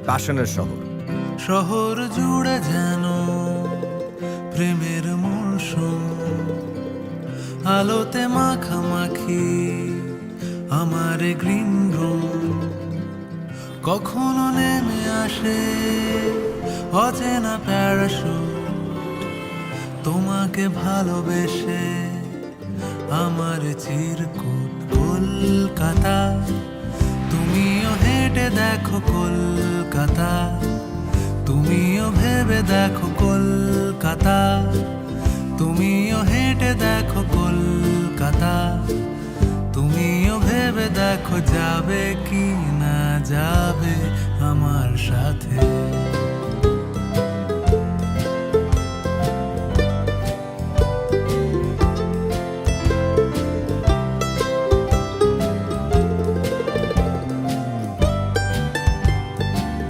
প্যাশনের শহর। শহর জুড়ে যেন প্রেমের মৌসুম, আলোতে মাখামাখি আমার গ্রিন রুম। কখনো নেমে আসে অচেনা প্যারাশুট, তোমাকে ভালোবেসে আমার চিরকুট। কলকাতা, তুমিও হেঁটে দেখো কলকাতা, তুমিও ভেবে দেখো কলকাতা, তুমিও হেঁটে দেখো কলকাতা, তুমিও ভেবে দেখো যাবে কি না যাবে আমার সাথে।